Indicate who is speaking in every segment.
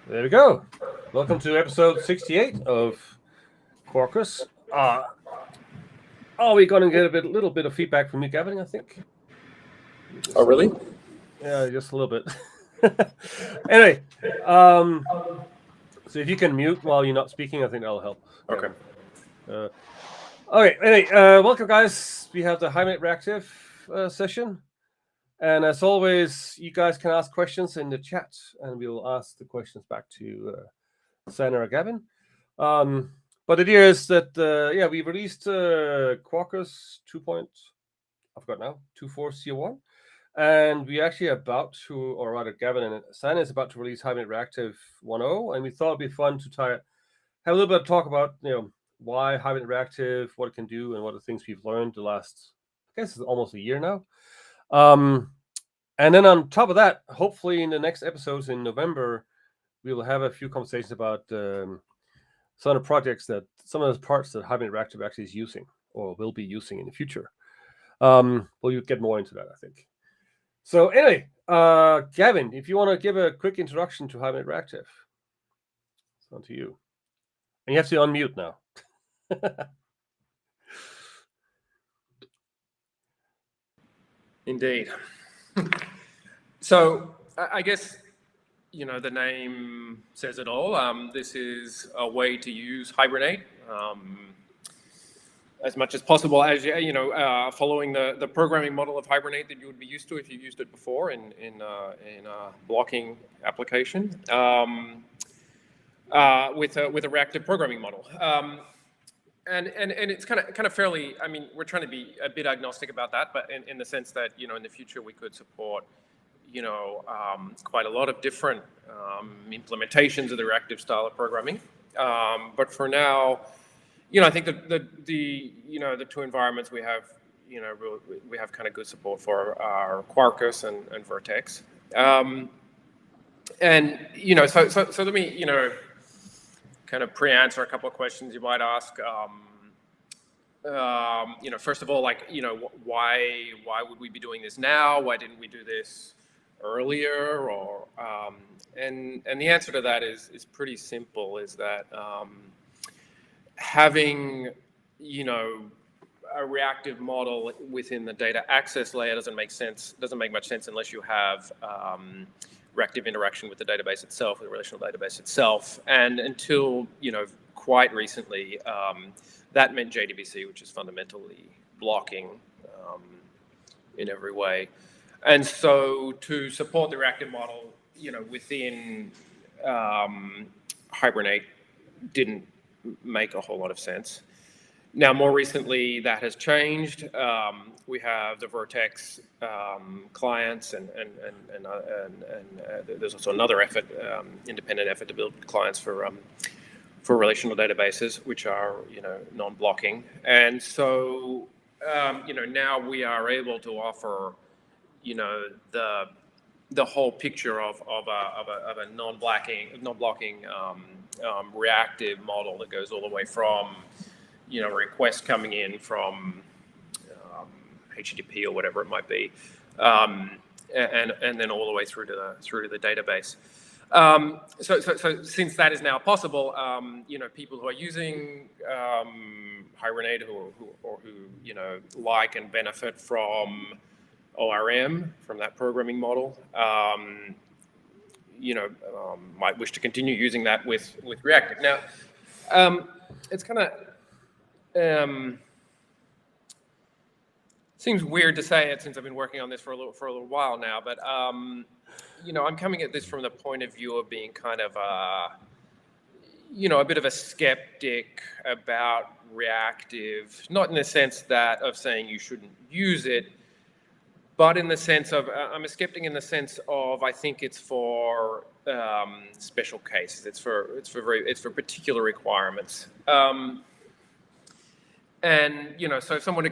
Speaker 1: There we go. Welcome to episode 68 of Quarkus. We're going to get a little bit of feedback from you, Gavin, I think.
Speaker 2: Oh, really?
Speaker 1: Yeah, just a little bit. Anyway, so if you can mute while you're not speaking, I think that'll help.
Speaker 2: Okay.
Speaker 1: Anyway, welcome, guys. We have the Hibernate Reactive session. And as always, you guys can ask questions in the chat, and we will ask the questions back to Sanne or Gavin. But the idea is that, we released Quarkus 2.0, I forgot now, 2.4 CO1. And we actually about to, or rather Gavin and Sanne is about to release Hibernate Reactive 1.0. And we thought it'd be fun to have a little bit of talk about, why Hibernate Reactive, what it can do, and what the things we've learned the last, I guess it's almost a year now. And then on top of that, hopefully in the next episodes in November, we will have a few conversations about some of the projects that some of those parts that Hibernate Reactive actually is using or will be using in the future. We'll get more into that, I think. So anyway, Gavin, if you want to give a quick introduction to Hibernate Reactive, it's on to you. And you have to unmute now.
Speaker 2: Indeed. So I guess, the name says it all. This is a way to use Hibernate as much as possible, as following the programming model of Hibernate that you would be used to if you used it before in a blocking application with a reactive programming model. And it's kind of fairly, I mean, we're trying to be a bit agnostic about that, but in the sense that, in the future we could support, quite a lot of different implementations of the reactive style of programming. But for now, I think the two environments we have, we have kind of good support for are Quarkus and Vertex. So let me, kind of pre-answer a couple of questions you might ask. First of all, why would we be doing this now? Why didn't we do this earlier? Or and the answer to that is pretty simple. Is that having a reactive model within the data access layer doesn't make much sense unless you have reactive interaction with the database itself, with the relational database itself. And until, quite recently, that meant JDBC, which is fundamentally blocking in every way. And so to support the reactive model, within Hibernate didn't make a whole lot of sense. Now, more recently, that has changed. We have the Vertex clients, and there's also another effort, independent effort, to build clients for relational databases, which are non-blocking. And so now we are able to offer the whole picture of a non-blocking reactive model that goes all the way from requests coming in from HTTP or whatever it might be, and then all the way through to the database. So since that is now possible, people who are using Hibernate who like and benefit from ORM, from that programming model, might wish to continue using that with Reactive. Now, it's kind of seems weird to say it since I've been working on this for a little while now, but I'm coming at this from the point of view of being kind of a bit of a skeptic about reactive, not in the sense that of saying you shouldn't use it, but in the sense of I'm a skeptic in the sense of I think it's for special cases. It's for particular requirements. And so if someone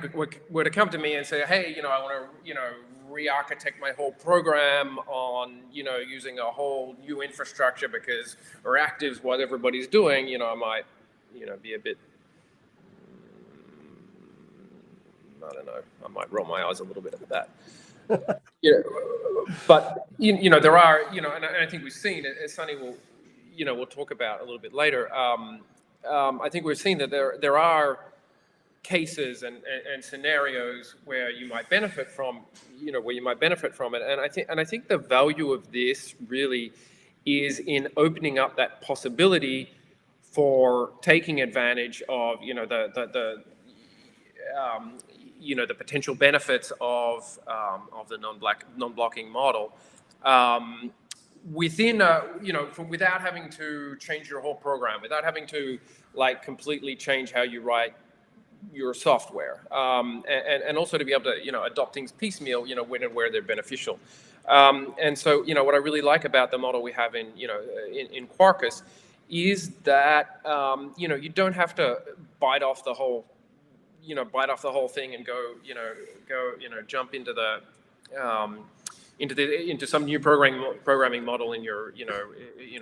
Speaker 2: were to come to me and say, hey, I want to re-architect my whole program on using a whole new infrastructure because reactive's what everybody's doing, I might be a bit, I don't know, I might roll my eyes a little bit at that. But there are, and I think we've seen it, as Sanne will we'll talk about a little bit later. I think we've seen that there are cases and scenarios where you might benefit from, it. And I think the value of this really is in opening up that possibility for taking advantage of, the potential benefits of the non-blocking model. Without having to change your whole program, without having to completely change how you write your software, and also to be able to adopt things piecemeal, when and where they're beneficial. And so what I really like about the model we have in Quarkus is that you don't have to bite off the whole thing and go jump into some new programming model in your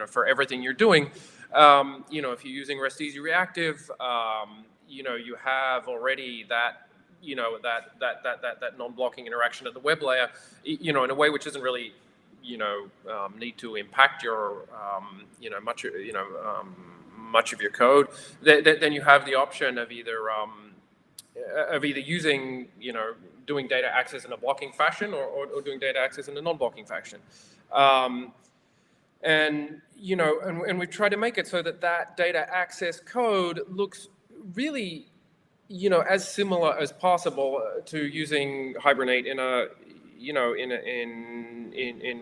Speaker 2: for everything you're doing. If you're using Reactive Reactive, you have already that non-blocking interaction at the web layer, in a way which doesn't really need to impact your much of your code. Then you have the option of either using doing data access in a blocking fashion or doing data access in a non-blocking fashion. And we've tried to make it so that data access code looks really, as similar as possible to using Hibernate in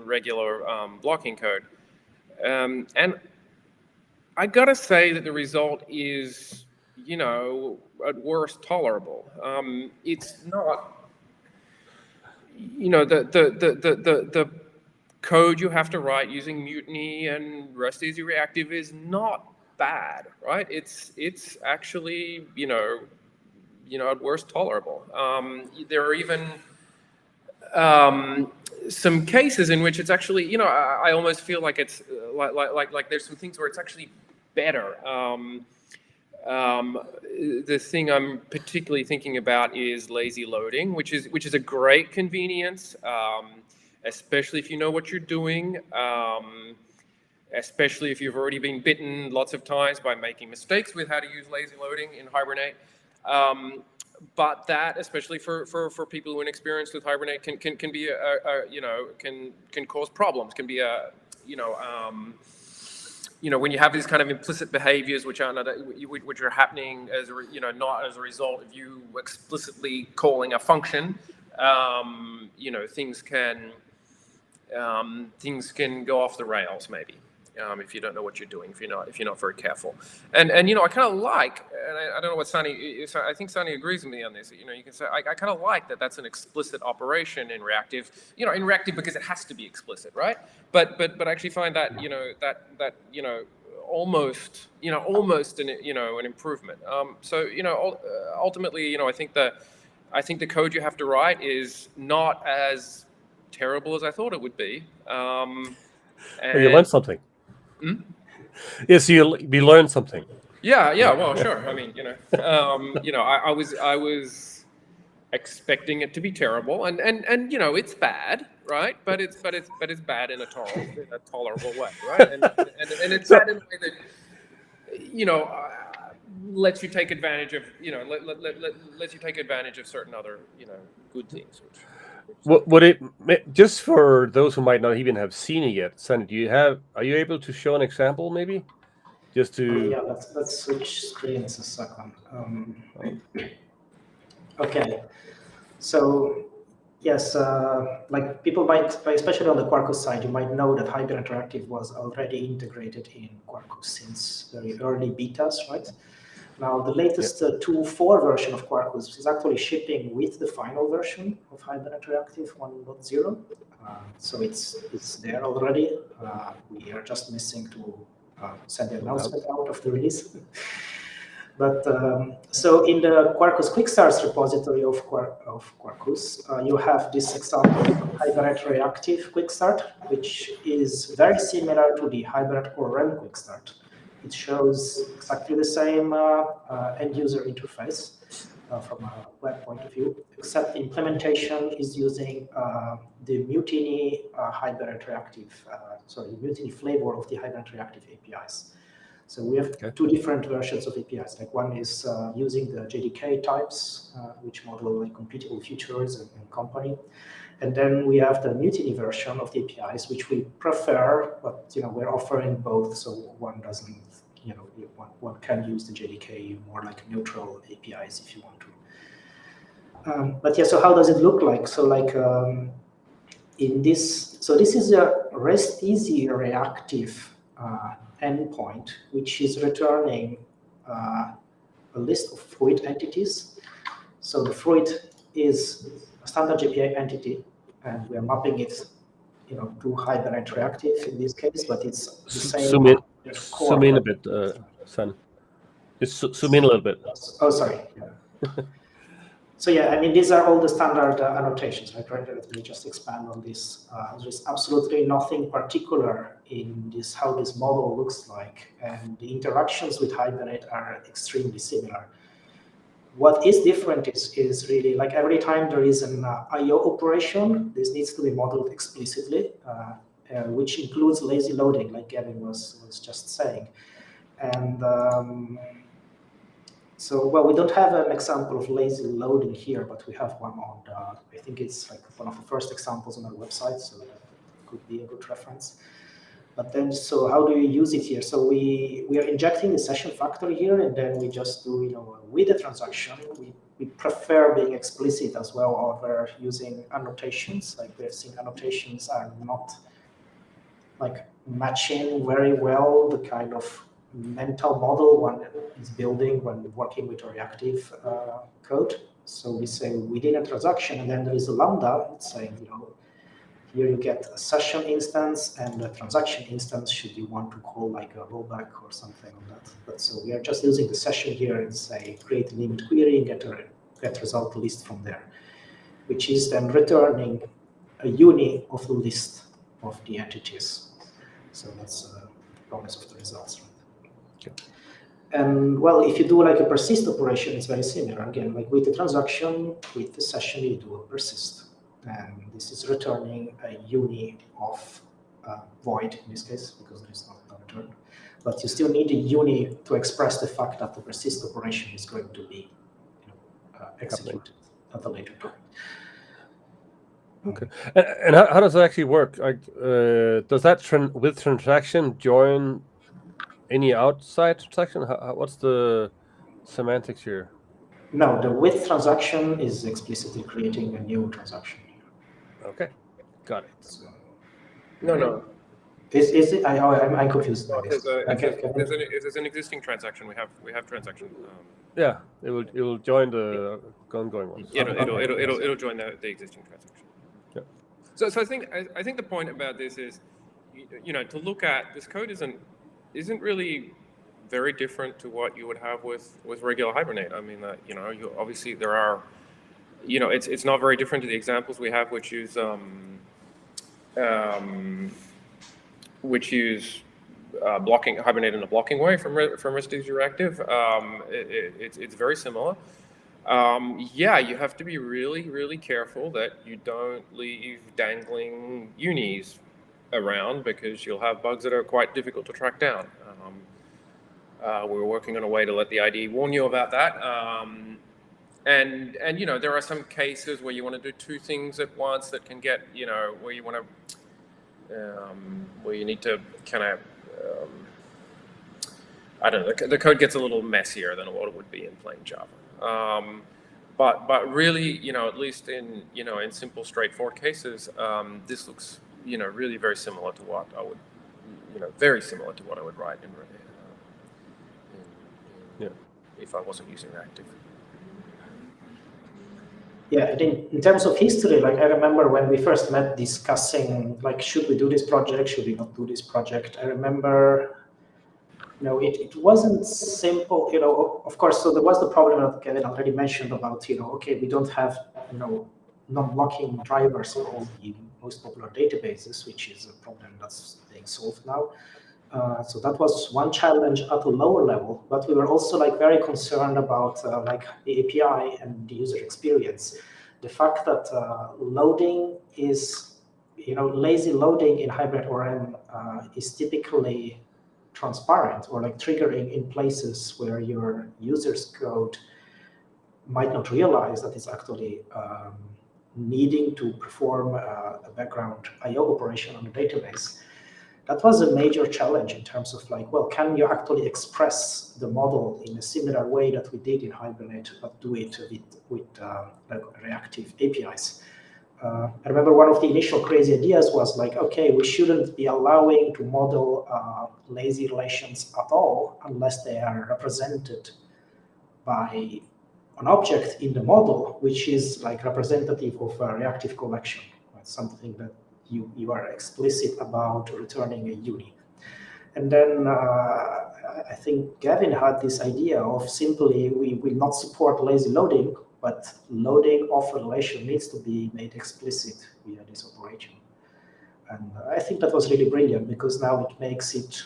Speaker 2: regular blocking code. And I gotta say that the result is, at worst tolerable. It's not, the code you have to write using Mutiny and Reactive Reactive is not bad, right? It's actually, at worst tolerable. There are even some cases in which it's actually, I almost feel like it's like there's some things where it's actually better. The thing I'm particularly thinking about is lazy loading, which is a great convenience, especially if you know what you're doing, especially if you've already been bitten lots of times by making mistakes with how to use lazy loading in Hibernate. But that, especially for people who are inexperienced with Hibernate, can be can cause problems. Can be when you have these kind of implicit behaviors which are happening as not as a result of you explicitly calling a function, things can go off the rails maybe. If you don't know what you're doing, if you're not very careful, and I kind of like, and I don't know what Sanne, I think Sanne agrees with me on this. You can say I kind of like that that's an explicit operation in Reactive. In Reactive because it has to be explicit, right? But I actually find that almost an improvement. So ultimately I think the code you have to write is not as terrible as I thought it would be. And
Speaker 1: you learned something. Yes, we learned something.
Speaker 2: Yeah. Well, sure. I mean, I was expecting it to be terrible, and it's bad, right? But it's bad in a tolerable way, right? And it's bad in a way that lets you take advantage of lets you take advantage of certain other good things.
Speaker 1: Would it, just for those who might not even have seen it yet, Sanne, are you able to show an example maybe? Just to
Speaker 3: yeah, let's switch screens a second. Okay, so yes, like people might, especially on the Quarkus side, you might know that Hibernate Reactive was already integrated in Quarkus since very early betas, right? Now, the latest 2.4 version of Quarkus is actually shipping with the final version of Hibernate Reactive 1.0. So it's there already. We are just missing to send the announcement out of the release. But so in the Quarkus Quick Starts repository of Quarkus, you have this example of Hibernate Reactive Quick Start, which is very similar to the Hibernate ORM Quick Start. It shows exactly the same end user interface. from a web point of view, except the implementation is using the Mutiny Hibernate Reactive, the Mutiny flavor of the Hibernate Reactive APIs. So we have two different versions of APIs. Like one is using the JDK types, which model like completable features and company. And then we have the Mutiny version of the APIs, which we prefer, but we're offering both, so one doesn't, one can use the JDK more like neutral APIs if you want to. But yeah, so how does it look like? So like in this, so this is a REST easy reactive endpoint, which is returning a list of fruit entities. So the fruit is a standard JPA entity, and we are mapping it, to Hibernate Reactive in this case, but it's the same.
Speaker 1: Zoom in a bit, Sanne. Just zoom in a little bit.
Speaker 3: Oh, sorry. Yeah. So yeah, I mean, these are all the standard annotations, right? Let me just expand on this. There's absolutely nothing particular in this, how this model looks like, and the interactions with Hibernate are extremely similar. What is different is really like every time there is an I/O operation, this needs to be modeled explicitly, which includes lazy loading, like Gavin was just saying. And so, well, we don't have an example of lazy loading here, but we have one on I think it's like one of the first examples on our website, so that could be a good reference. But then, so how do you use it here? So we are injecting the session factory here, and then we just do, with the transaction, we prefer being explicit as well over using annotations. Like we've seen annotations are not like matching very well the kind of mental model one is building when working with a reactive code. So we say within a transaction, and then there is a lambda saying, here you get a session instance and a transaction instance should you want to call like a rollback or something on that. But so we are just using the session here and say create a limit query and get result list from there, which is then returning a uni of the list of the entities. So that's the promise of the results.
Speaker 1: Okay.
Speaker 3: And well, if you do like a persist operation, it's very similar. Again, like with the transaction, with the session, you do a persist. And this is returning a uni of void in this case, because there is no return. But you still need a uni to express the fact that the persist operation is going to be executed at a later time.
Speaker 1: Okay. And how does that actually work? Like, does that with transaction join any outside transaction? What's the semantics here?
Speaker 3: No, the with transaction is explicitly creating a new transaction.
Speaker 1: Okay, got it.
Speaker 3: So,
Speaker 2: No.
Speaker 3: Is it? I'm confused.
Speaker 2: No, if there's an existing transaction, we have transaction.
Speaker 1: Yeah, it will join the ongoing one.
Speaker 2: It'll join the existing transaction.
Speaker 1: Yeah.
Speaker 2: So I think the point about this is, to look at this code isn't really very different to what you would have with regular Hibernate. I mean, you obviously there are, it's not very different to the examples we have, which use blocking Hibernate in a blocking way from REST easy reactive. It's very similar. Yeah, you have to be really, really careful that you don't leave dangling unis around, because you'll have bugs that are quite difficult to track down. We're working on a way to let the IDE warn you about that. And there are some cases where you want to do two things at once that can get, where you want to, where you need to kind of, I don't know, the code gets a little messier than what it would be in plain Java. But really, at least in simple, straightforward cases, this looks, really very similar to what I would, very similar to what I would write if I wasn't using Reactive.
Speaker 3: Yeah, in terms of history, like I remember when we first met discussing, like, should we do this project, should we not do this project? I remember, it wasn't simple, of course, so there was the problem that Gavin already mentioned about, okay, we don't have, non-blocking drivers for all the most popular databases, which is a problem that's being solved now. So that was one challenge at a lower level, but we were also like very concerned about like the API and the user experience. The fact that loading is, lazy loading in Hibernate ORM is typically transparent or like triggering in places where your user's code might not realize that it's actually needing to perform a background I/O operation on the database. That was a major challenge in terms of like, well, can you actually express the model in a similar way that we did in Hibernate, but do it with like reactive APIs? I remember one of the initial crazy ideas was like, okay, we shouldn't be allowing to model lazy relations at all unless they are represented by an object in the model, which is like representative of a reactive collection. That's something that you are explicit about returning a uni. And then I think Gavin had this idea of simply we will not support lazy loading, but loading of a relation needs to be made explicit via this operation. And I think that was really brilliant because now it makes it,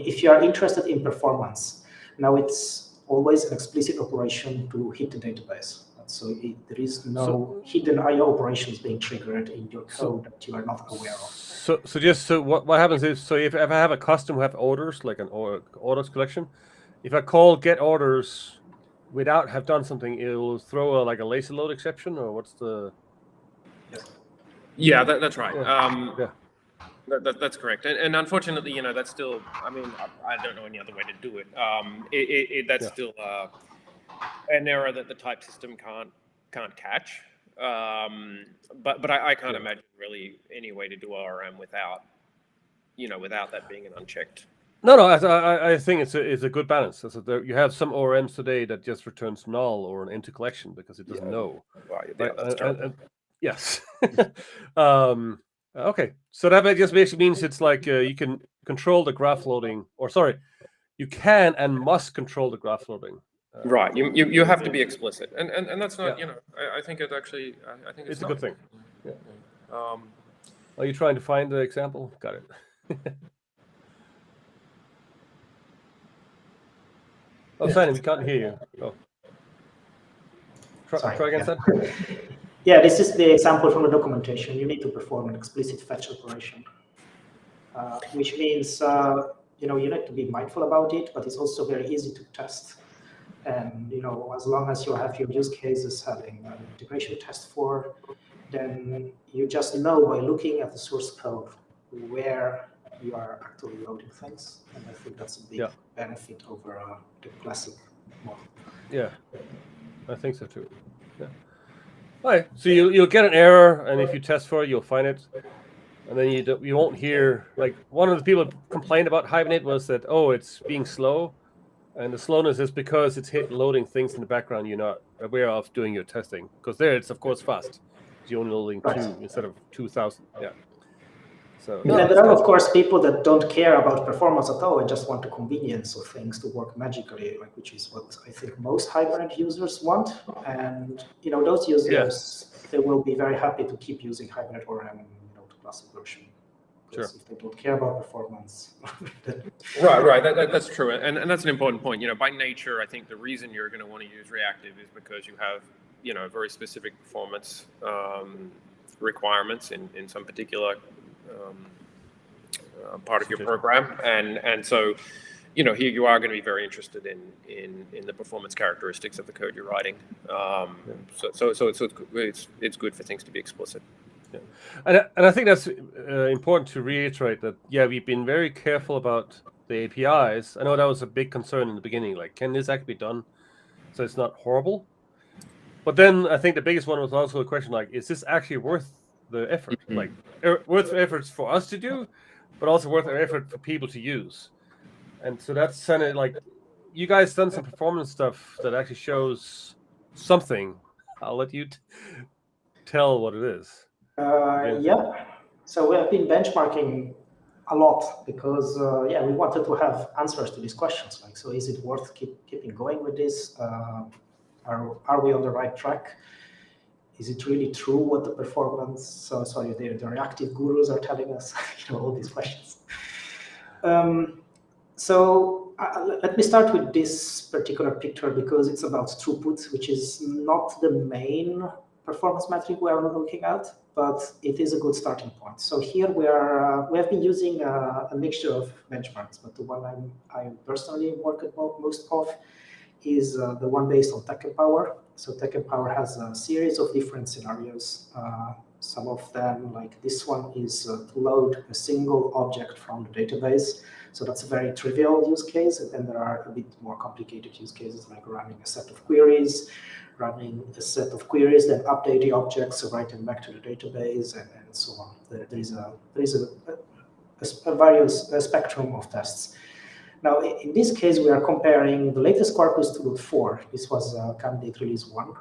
Speaker 3: if you are interested in performance, now it's always an explicit operation to hit the database. So there is no hidden I/O operations being triggered in your code that you are not aware of.
Speaker 1: So what happens is, so if I have a custom who have orders, like an orders collection, if I call get orders without have done something, it will throw like a lazy load exception, or what's the?
Speaker 2: Yeah, that's right.
Speaker 1: Yeah.
Speaker 2: That's correct, and unfortunately, that's still. I mean, I don't know any other way to do it. That's still an error that the type system can't catch. But I can't imagine really any way to do ORM without that being an unchecked.
Speaker 1: No, I think it's a good balance. So you have some ORMs today that just returns null or an empty collection because it doesn't know.
Speaker 2: Right? That's terrible.
Speaker 1: Yes. Okay, so that just basically means it's like you can control the graph loading, or sorry, you can and must control the graph loading.
Speaker 2: Right, you have to be explicit, and that's not I think it actually I think
Speaker 1: it's a good thing. Yeah.
Speaker 2: Are
Speaker 1: you trying to find the example? Got it. Oh, Sanne, we can't hear you. Oh. Try again, Sanne.
Speaker 3: Yeah, this is the example from the documentation. You need to perform an explicit fetch operation, which means you need to be mindful about it, but it's also very easy to test. And as long as you have your use cases having an integration test for, then you just know by looking at the source code where you are actually loading things. And I think that's a big benefit over the classic model.
Speaker 1: Yeah, I think so too. Yeah. All right, so you'll get an error, and if you test for it, you'll find it, and then you won't hear, like, one of the people complained about Hibernate was that, oh, it's being slow, and the slowness is because it's loading things in the background you're not aware of doing your testing, because there it's of course fast. You're only loading 2 instead of 2,000. Yeah. So
Speaker 3: there are of course people that don't care about performance at all and just want the convenience of things to work magically, which is what I think most Hibernate users want. And those users, they will be very happy to keep using Hibernate ORM, the classic version. Sure. If they don't care about performance.
Speaker 2: Right. That's true, and that's an important point. By nature, I think the reason you're going to want to use reactive is because you have very specific performance requirements in some particular part of your program, and so here you are going to be very interested in the performance characteristics of the code you're writing. So it's good for things to be explicit.
Speaker 1: Yeah. And I think that's important to reiterate that, we've been very careful about the APIs. I know that was a big concern in the beginning, like, can this actually be done so it's not horrible? But then I think the biggest one was also a question, like, is this actually worth the effort? Mm-hmm. Like, worth the efforts for us to do, but also worth the effort for people to use. And so that's kind of like, you guys done some performance stuff that actually shows something. I'll let you tell what it is.
Speaker 3: Yeah, so we have been benchmarking a lot because we wanted to have answers to these questions. Like, so is it worth keeping going with this? Are we on the right track? Is it really true what the reactive gurus are telling us? All these questions. So let me start with this particular picture because it's about throughput, which is not the main performance metric we are looking at, but it is a good starting point. So here we have been using a mixture of benchmarks, but the one I personally work at most of is the one based on Tech and Power. So Tech and Power has a series of different scenarios. Some of them, like this one, is to load a single object from the database. So that's a very trivial use case. And then there are a bit more complicated use cases, like running a set of queries, then update the objects, so write them back to the database, and so on. There is a spectrum of tests. Now, in this case, we are comparing the latest Quarkus 2.4. This was candidate release 1.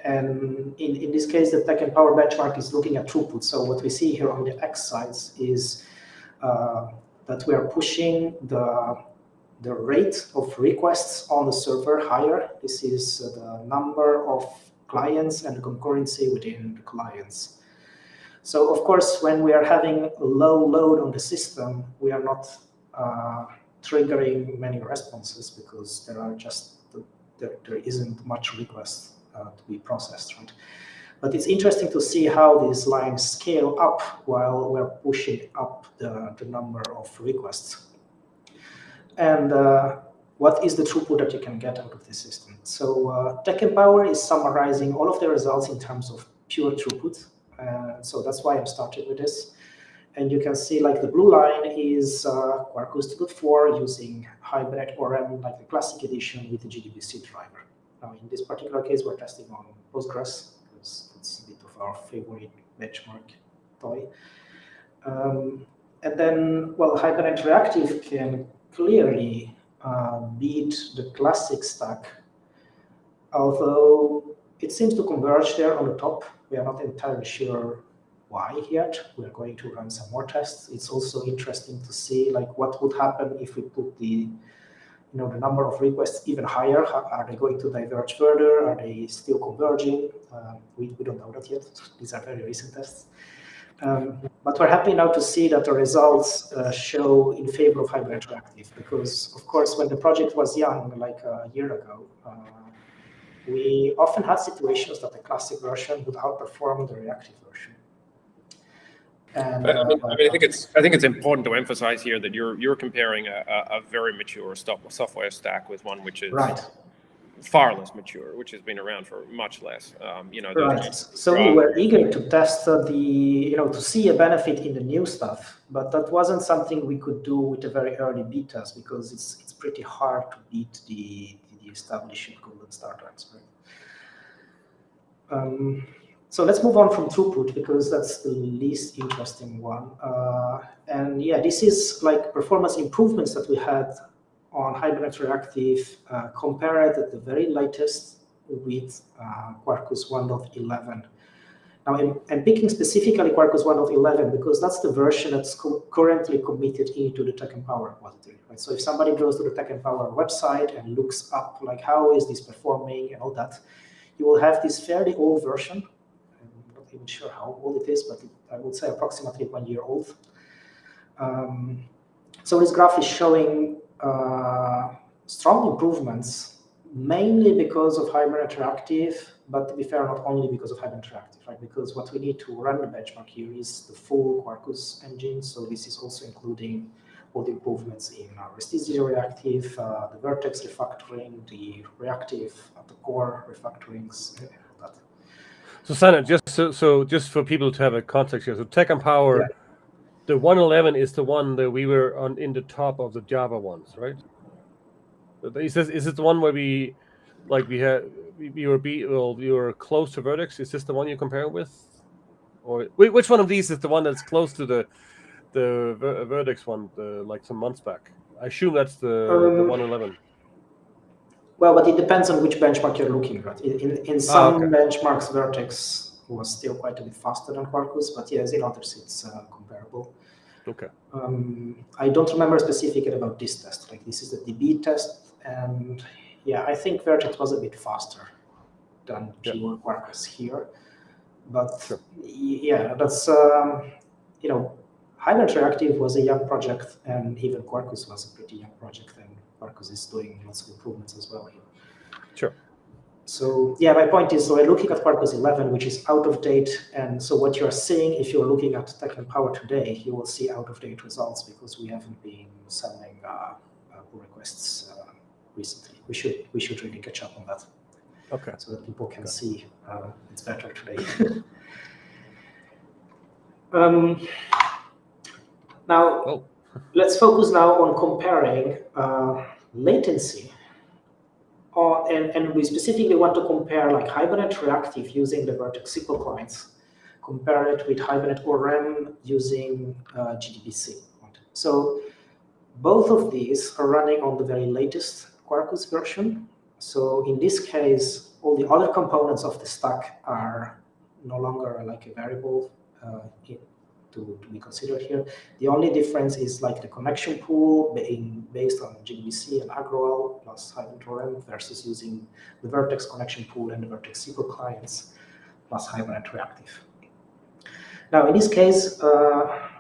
Speaker 3: And in this case, the Tech and Power benchmark is looking at throughput. So what we see here on the X sides is that we are pushing the rate of requests on the server higher. This is the number of clients and the concurrency within the clients. So of course, when we are having a low load on the system, we are not triggering many responses because there isn't much request to be processed, right? But it's interesting to see how these lines scale up while we're pushing up the number of requests. And what is the throughput that you can get out of the system? So Tech and Power is summarizing all of the results in terms of pure throughput. So that's why I'm starting with this. And you can see like the blue line is Quarkus 2.4 using Hibernate ORM, like the classic edition with the GDBC driver. Now in this particular case, we're testing on Postgres, because it's a bit of our favorite benchmark toy. And then, well, Hibernate Reactive can clearly beat the classic stack, although it seems to converge there on the top. We are not entirely sure why yet. We're going to run some more tests. It's also interesting to see like what would happen if we put the number of requests even higher. Are they going to diverge further? Are they still converging? We don't know that yet. These are very recent tests. But we're happy now to see that the results show in favor of Hibernate Reactive, because of course, when the project was young, like a year ago, we often had situations that the classic version would outperform the reactive version. And,
Speaker 2: I think it's important to emphasize here that you're comparing a very mature software stack with one which is far less mature, which has been around for much less.
Speaker 3: Right. So we were eager to test to see a benefit in the new stuff, but that wasn't something we could do with the very early betas because it's pretty hard to beat the established golden star times, right? So let's move on from throughput because that's the least interesting one. And yeah, this is like performance improvements that we had on Hibernate Reactive compared at the very latest with Quarkus 1.11. Now I'm picking specifically Quarkus 1.11 because that's the version that's currently committed into the Tech and Power repository, right? So if somebody goes to the Tech and Power website and looks up like how is this performing and all that, you will have this fairly old version. I'm not even sure how old it is, but I would say approximately 1 year old. So this graph is showing strong improvements, mainly because of Hibernate Reactive, but to be fair, not only because of Hibernate Reactive, right? Because what we need to run the benchmark here is the full Quarkus engine. So this is also including all the improvements in Reactive Reactive, the vertex refactoring, the reactive at the core refactorings, and all that.
Speaker 1: So Sanne, just for people to have a context here, so Tech and Power, the 1.11 is the one that we were on in the top of the Java ones, right? Is it the one where we were close to Vertex? Is this the one you're comparing with, or which one of these is the one that's close to the Vertex one, like some months back? I assume that's the 1.11.
Speaker 3: Well, but it depends on which benchmark you're looking at. In some benchmarks, Vertex was still quite a bit faster than Quarkus, but yes, in others it's comparable.
Speaker 1: Okay.
Speaker 3: I don't remember specifically about this test. Like this is the DB test, and yeah, I think Vertex was a bit faster than pure Quarkus here. But yeah, that's Hibernate Reactive was a young project, and even Quarkus was a pretty young project, and Quarkus is doing lots of improvements as well here.
Speaker 1: Sure.
Speaker 3: So yeah, my point is, so we're looking at Quarkus 11, which is out of date, and so what you're seeing, if you're looking at Tech and Power today, you will see out of date results because we haven't been sending pull requests recently. We should really catch up on that.
Speaker 1: Okay.
Speaker 3: So that people can see it's better today. Now, let's focus now on comparing latency. And we specifically want to compare like Hibernate Reactive using the Vertex SQL clients, compare it with Hibernate ORM using GDBC. So both of these are running on the very latest Quarkus version. So in this case, all the other components of the stack are no longer like a variable to be considered here. The only difference is like the connection pool being based on GDBC and Agrowell plus Hibernate ORM versus using the Vertex connection pool and the Vertex SQL clients plus Hibernate Reactive. Now, in this case,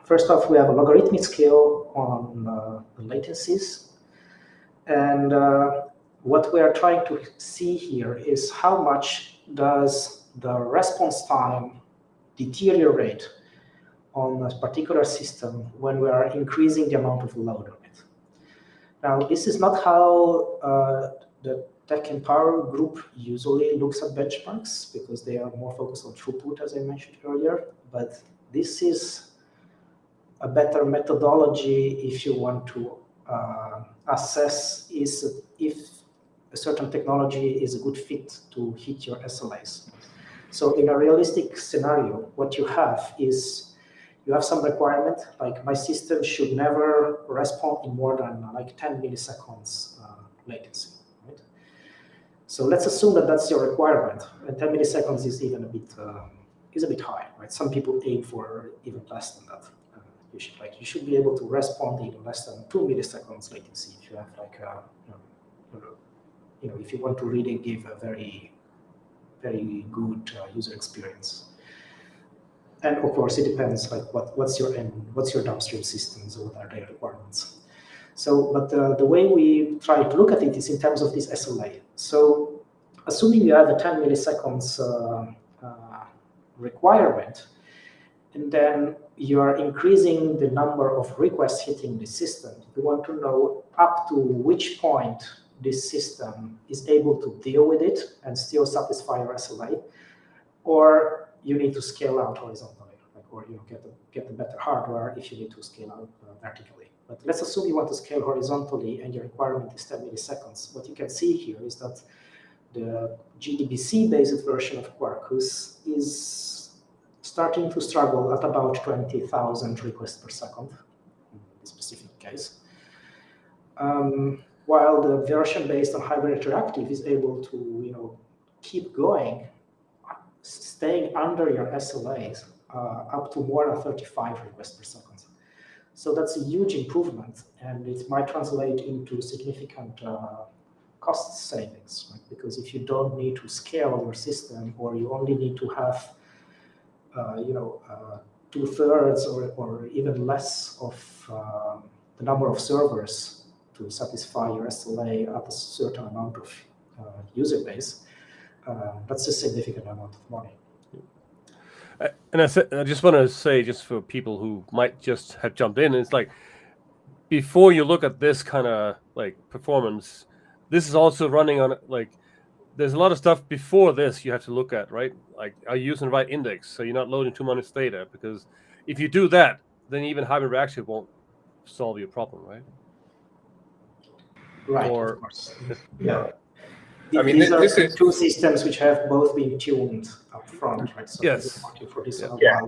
Speaker 3: first off, we have a logarithmic scale on the latencies. And what we are trying to see here is how much does the response time deteriorate on a particular system when we are increasing the amount of load on it. Now, this is not how the Tech and Power group usually looks at benchmarks because they are more focused on throughput, as I mentioned earlier. But this is a better methodology if you want to assess if a certain technology is a good fit to hit your SLAs. So in a realistic scenario, what you have is you have some requirement, like my system should never respond in more than like 10 milliseconds latency. Right? So let's assume that that's your requirement, and 10 milliseconds is even a bit high, right? Some people aim for even less than that. You should be able to respond in less than 2 milliseconds latency if you have like if you want to really give a very, very good user experience. And of course, it depends like what's your downstream systems or what are their requirements. So, but the way we try to look at it is in terms of this SLA. So, assuming you have a 10 milliseconds requirement, and then you are increasing the number of requests hitting the system, you want to know up to which point this system is able to deal with it and still satisfy your SLA, or you need to scale out horizontally, or get a better hardware if you need to scale out vertically. But let's assume you want to scale horizontally and your requirement is 10 milliseconds. What you can see here is that the GDBC-based version of Quarkus is starting to struggle at about 20,000 requests per second in this specific case. While the version based on Hibernate Reactive is able to keep going, staying under your SLAs up to more than 35 requests per second. So that's a huge improvement, and it might translate into significant cost savings, right? Because if you don't need to scale your system, or you only need to have 2/3 or even less of the number of servers to satisfy your SLA at a certain amount of user base, that's a significant amount of money.
Speaker 1: And I just want to say, just for people who might just have jumped in, it's like, before you look at this kind of like performance, this is also running on like, there's a lot of stuff before this you have to look at, right? Like, are you using the right index so you're not loading too much data? Because if you do that, then even Hibernate Reactive won't solve your problem, right?
Speaker 3: Right,
Speaker 1: or,
Speaker 3: of course. Yeah.
Speaker 2: I mean,
Speaker 3: these are
Speaker 2: this is
Speaker 3: two systems which have both been tuned up front, right? So
Speaker 1: yes.
Speaker 3: they will mark you for this.
Speaker 1: Yeah.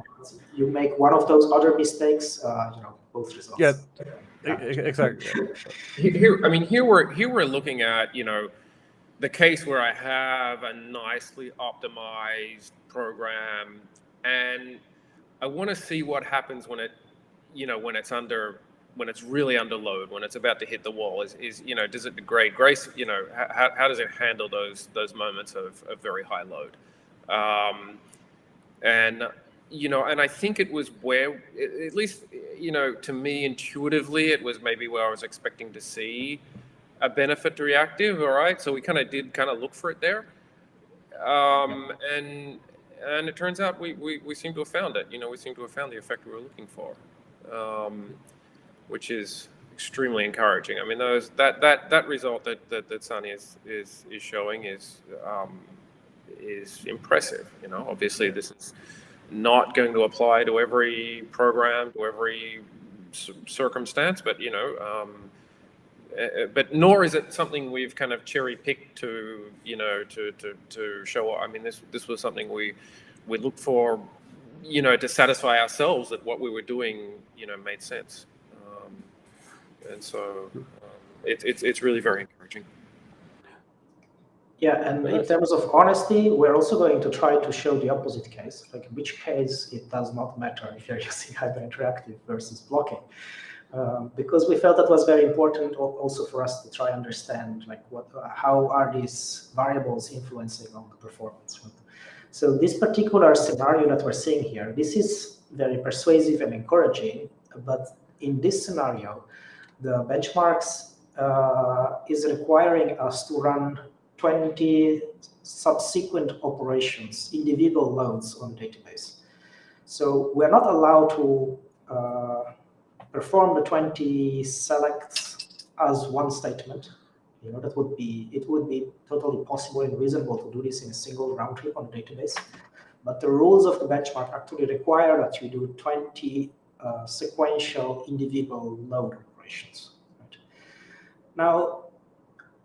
Speaker 3: You make one of those other mistakes, both results.
Speaker 1: Yeah, exactly.
Speaker 2: Here we're looking at, the case where I have a nicely optimized program, and I want to see what happens when when it's really under load, when it's about to hit the wall. Does it degrade grace? How does it handle those moments of very high load? And and I think it was where, at least, to me intuitively, it was maybe where I was expecting to see a benefit to reactive. All right, so we kind of look for it there, and it turns out we seem to have found it. We seem to have found the effect we were looking for, which is extremely encouraging. I mean, that result that Sanne is showing is impressive. Obviously this is not going to apply to every program, to every circumstance, but but nor is it something we've kind of cherry picked to show. I mean, this was something we looked for, to satisfy ourselves that what we were doing, made sense. And so it's really very encouraging.
Speaker 3: Yeah, and in terms of honesty, we're also going to try to show the opposite case, like in which case it does not matter if you're using Hibernate Reactive versus blocking, because we felt that was very important also for us to try and understand like how are these variables influencing on the performance. So this particular scenario that we're seeing here, this is very persuasive and encouraging, but in this scenario, the benchmarks is requiring us to run 20 subsequent operations, individual loads on database. So we're not allowed to perform the 20 selects as one statement. It would be totally possible and reasonable to do this in a single round trip on the database. But the rules of the benchmark actually require that you do 20 sequential individual load operations. Right? Now,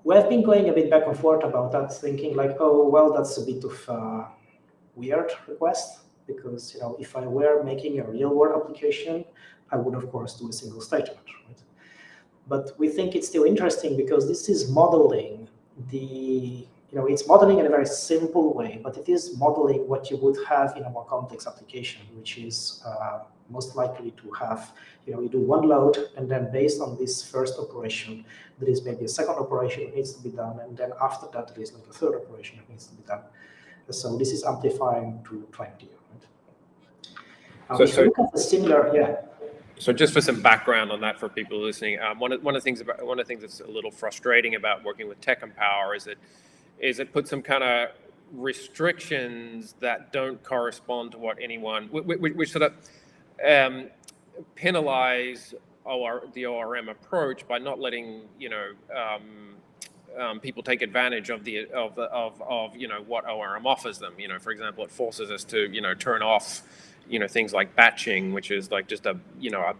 Speaker 3: we have been going a bit back and forth about that, thinking like, oh, well, that's a bit of a weird request, because if I were making a real-world application, I would, of course, do a single statement. Right? But we think it's still interesting because this is modeling it's modeling in a very simple way, but it is modeling what you would have in a more complex application, which is most likely to have, you do one load, and then based on this first operation, there is maybe a second operation that needs to be done, and then after that, there is like a third operation that needs to be done. So this is amplifying to 20. Right? If you look at the similar,
Speaker 2: So just for some background on that for people listening, one of the things that's a little frustrating about working with Tech and Power is it puts some kind of restrictions that don't correspond to what anyone, which sort of penalize the ORM approach by not letting people take advantage of what ORM offers them. For example, it forces us to turn off things like batching, which is like just a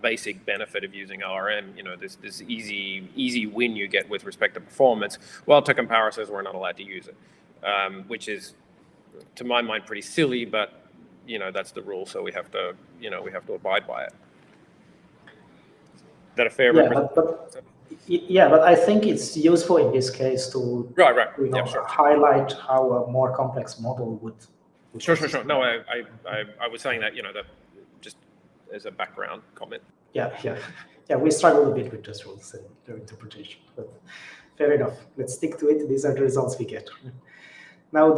Speaker 2: basic benefit of using ORM. This easy win you get with respect to performance. Well, Tech and Power says we're not allowed to use it, which is, to my mind, pretty silly. But that's the rule, so we have to abide by it. Is that a fair representation?
Speaker 3: But I think it's useful in this case to highlight how a more complex model would.
Speaker 2: Sure. No, I was saying that, that just as a background comment.
Speaker 3: Yeah. We struggle a bit with those rules and their interpretation, but fair enough. Let's stick to it. These are the results we get. Now,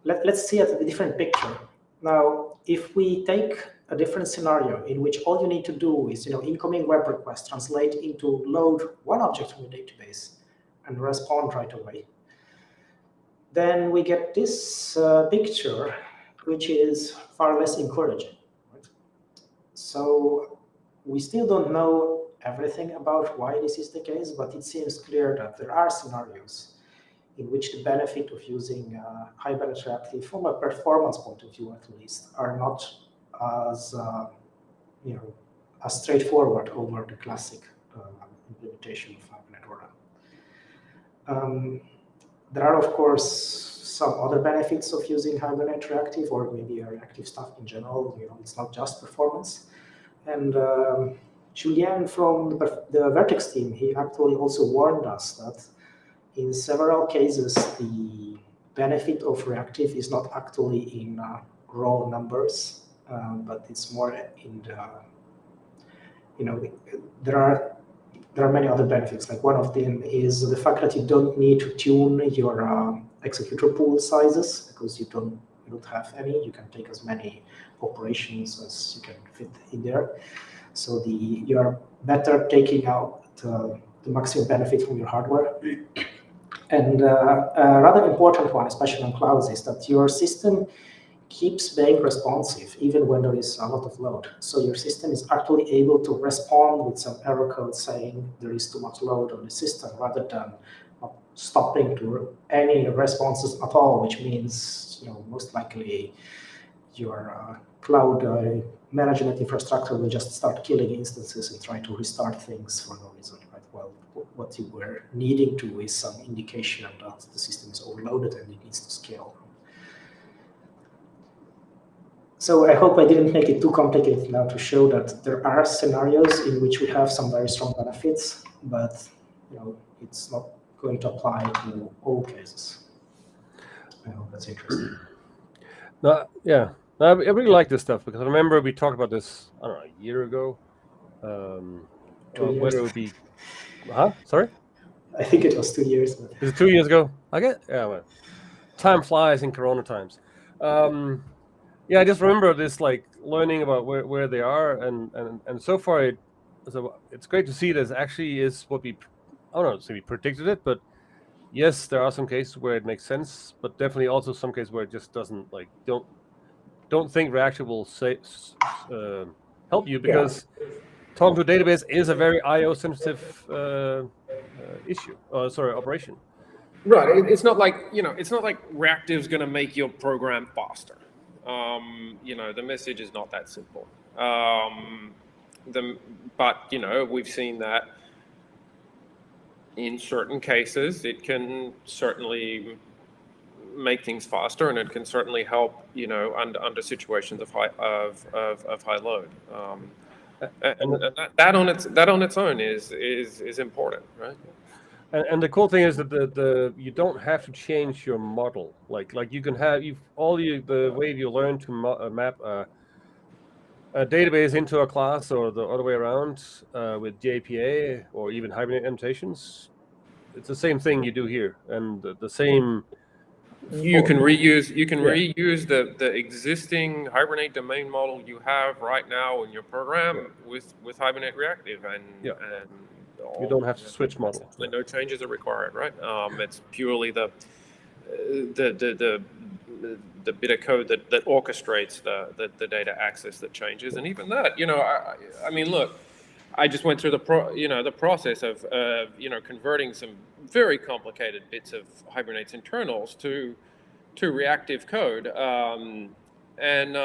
Speaker 3: let's see at the different picture. Now, if we take a different scenario in which all you need to do is, incoming web request translate into load one object from the database and respond right away, then we get this picture, which is far less encouraging. Right? So we still don't know everything about why this is the case, but it seems clear that there are scenarios in which the benefit of using Hibernate Reactive from a performance point of view, at least, are not as as straightforward over the classic implementation of Hibernate ORM. There are, of course, some other benefits of using Hibernate Reactive, or maybe reactive stuff in general. It's not just performance. And Julien from the Vertex team, he actually also warned us that in several cases, the benefit of reactive is not actually in raw numbers, but it's more in the, there are many other benefits. Like one of them is the fact that you don't need to tune your executor pool sizes, because you don't you don't have any, you can take as many operations as you can fit in there. So you are better taking out the maximum benefit from your hardware. And a rather important one, especially on clouds, is that your system keeps being responsive even when there is a lot of load. So your system is actually able to respond with some error code saying there is too much load on the system, rather than stopping to any responses at all, which means most likely your cloud management infrastructure will just start killing instances and try to restart things for no reason, right? Well, what you were needing to is some indication that the system is overloaded and it needs to scale. So I hope I didn't make it too complicated now to show that there are scenarios in which we have some very strong benefits, but it's not going to apply to all cases. I hope that's interesting.
Speaker 1: No, yeah, no, I really like this stuff because I remember we talked about this, I don't know, a year ago.
Speaker 3: 2 years.
Speaker 1: Whether it would be, sorry?
Speaker 3: I think it was 2 years. But...
Speaker 1: Is it 2 years ago? Well, time flies in Corona times. Yeah, I just remember this, like learning about where they are, and so far it's great to see this actually is what I don't know, so we predicted it, but yes, there are some cases where it makes sense, but definitely also some cases where it just doesn't. Like, don't think Reactive will help you, because talking to a database is a very I/O sensitive operation.
Speaker 2: Right. It's not like it's not like Reactive's going to make your program faster. The message is not that simple. But we've seen that in certain cases it can certainly make things faster, and it can certainly help under situations of high load. And that on its own is important, right?
Speaker 1: And the cool thing is that you don't have to change your model. Like you can have the way you learn to map a database into a class, or the other way around, with JPA or even Hibernate annotations. It's the same thing you do here, and the same.
Speaker 2: You can reuse the existing Hibernate domain model you have right now in your program with Hibernate Reactive, and
Speaker 1: you don't have to switch model.
Speaker 2: No changes are required, right? It's purely the bit of code that orchestrates the data access that changes, and even that, I mean, look, I just went through the process of converting some very complicated bits of Hibernate's internals to reactive code, and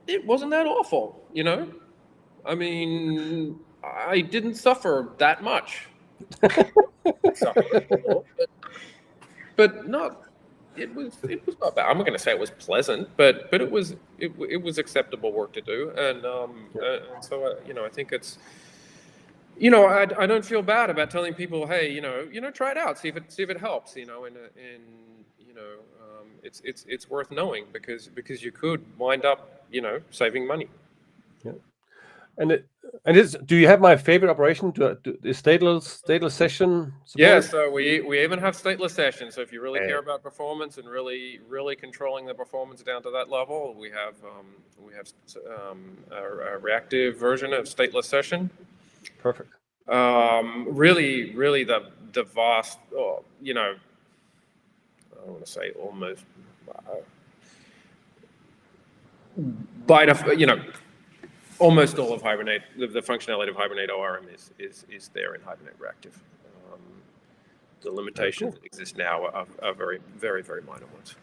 Speaker 2: it wasn't that awful, I mean, I didn't suffer that much. But not. It was not bad. I'm not going to say it was pleasant, but it was acceptable work to do, and so I think it's, I don't feel bad about telling people, hey, try it out, see if it helps, it's worth knowing, because you could wind up saving money.
Speaker 1: Yeah. Do you have my favorite operation? Is stateless session supported?
Speaker 2: Yeah, so we even have stateless sessions. So if you really care about performance and really controlling the performance down to that level, we have a reactive version of stateless session.
Speaker 1: Perfect.
Speaker 2: Really the vast, I don't want to say almost, almost all of Hibernate, the functionality of Hibernate ORM is there in Hibernate Reactive. The limitations that exist now are very, very, very minor ones.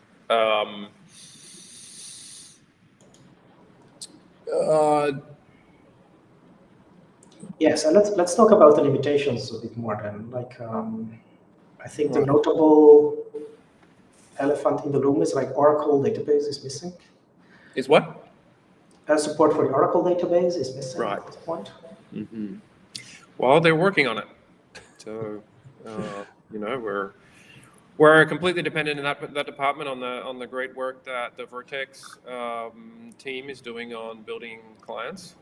Speaker 3: Yes, and let's talk about the limitations a bit more then. Like, I think the notable elephant in the room is like Oracle database is missing.
Speaker 2: Is what?
Speaker 3: Support for the Oracle database is missing at this point.
Speaker 2: Mm-hmm. Well, they're working on it. So, we're completely dependent in that department on the great work that the Vertex team is doing on building clients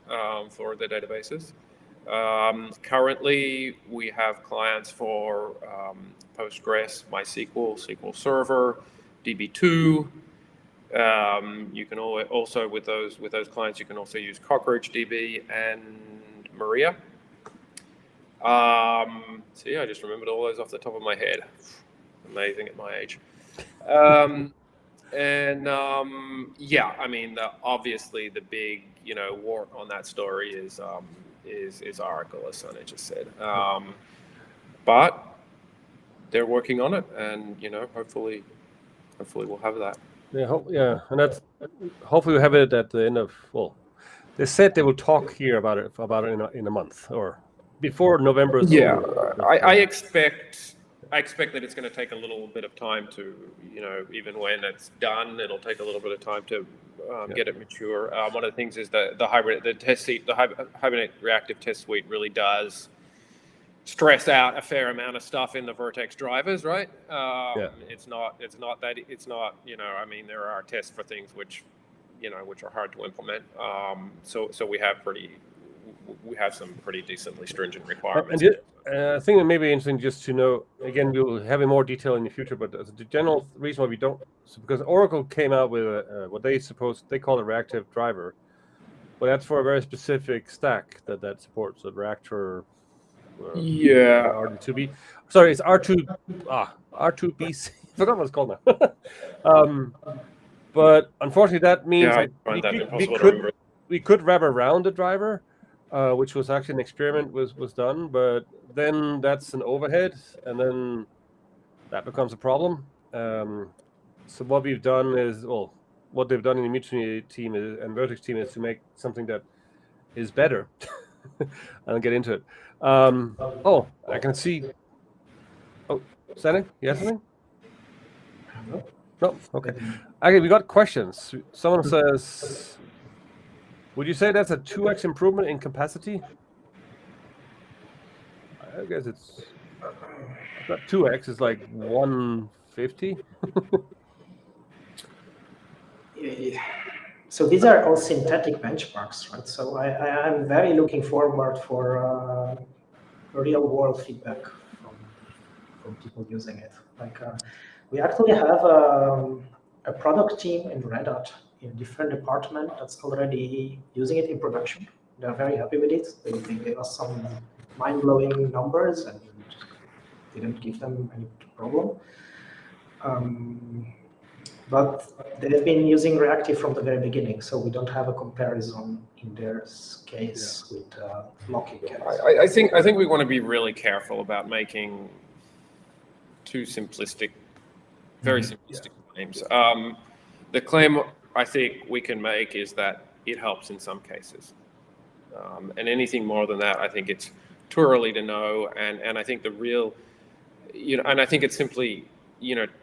Speaker 2: for their databases. Currently, we have clients for Postgres, MySQL, SQL Server, DB2. You can also with those clients, you can also use Cockroach DB and Maria. See, I just remembered all those off the top of my head. Amazing at my age. Yeah, I mean, obviously the big, wart on that story is Oracle, as Sanne just said. But they're working on it, and hopefully we'll have that.
Speaker 1: Yeah, and that's hopefully we'll have it at the end of. Well, they said they will talk here about it in a month or before November is over.
Speaker 2: I expect that it's going to take a little bit of time to, even when it's done, it'll take a little bit of time to get it mature. One of the things is that the Hibernate Reactive Test Suite really does stress out a fair amount of stuff in the Vertex drivers, right? It's not. I mean, there are tests for things which are hard to implement. So we have some pretty decently stringent requirements.
Speaker 1: I think it may be interesting just to know. Again, we'll have in more detail in the future, but the general reason why we don't, because Oracle came out with what they call a reactive driver, but that's for a very specific stack that supports a reactor. R2B. Sorry, it's R2BC. I forgot what it's called now. But unfortunately, that means we could wrap around the driver, which was actually an experiment was done. But then that's an overhead, and then that becomes a problem. So what we've done is, what they've done in the Mutiny team and Vertex team is to make something that is better. I'll get into it. I can see. Oh, Sanne, you have something? No. Okay. Okay, we got questions. Someone says, "Would you say that's a 2x improvement in capacity?" I guess it's not 2x. It's like 150.
Speaker 3: So these are all synthetic benchmarks, right? So I'm very looking forward for real-world feedback from people using it. Like we actually have a product team in Red Hat in a different department that's already using it in production. They're very happy with it. They gave us some mind-blowing numbers and didn't give them any problem. But they've been using reactive from the very beginning, so we don't have a comparison in their case with locking.
Speaker 2: I think we want to be really careful about making too simplistic, very simplistic claims. The claim I think we can make is that it helps in some cases, and anything more than that, I think it's too early to know. And I think the real, and I think it's simply,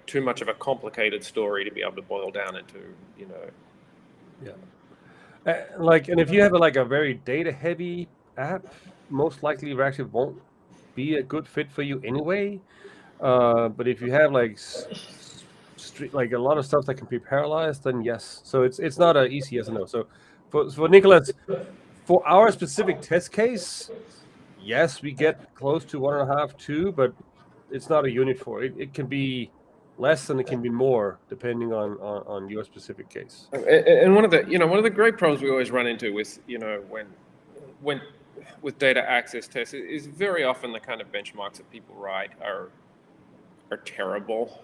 Speaker 2: too much of a complicated story to be able to boil down into,
Speaker 1: and if you have a very data-heavy app, most likely Reactive won't be a good fit for you anyway. But if you have a lot of stuff that can be parallelized, then yes. So it's not an easy yes or no. So for Nicholas, for our specific test case, yes, we get close to 1.5, 2, but it's not a unit for it. It can be less and it can be more depending on your specific case.
Speaker 2: And one of the great problems we always run into with when with data access tests is very often the kind of benchmarks that people write are terrible.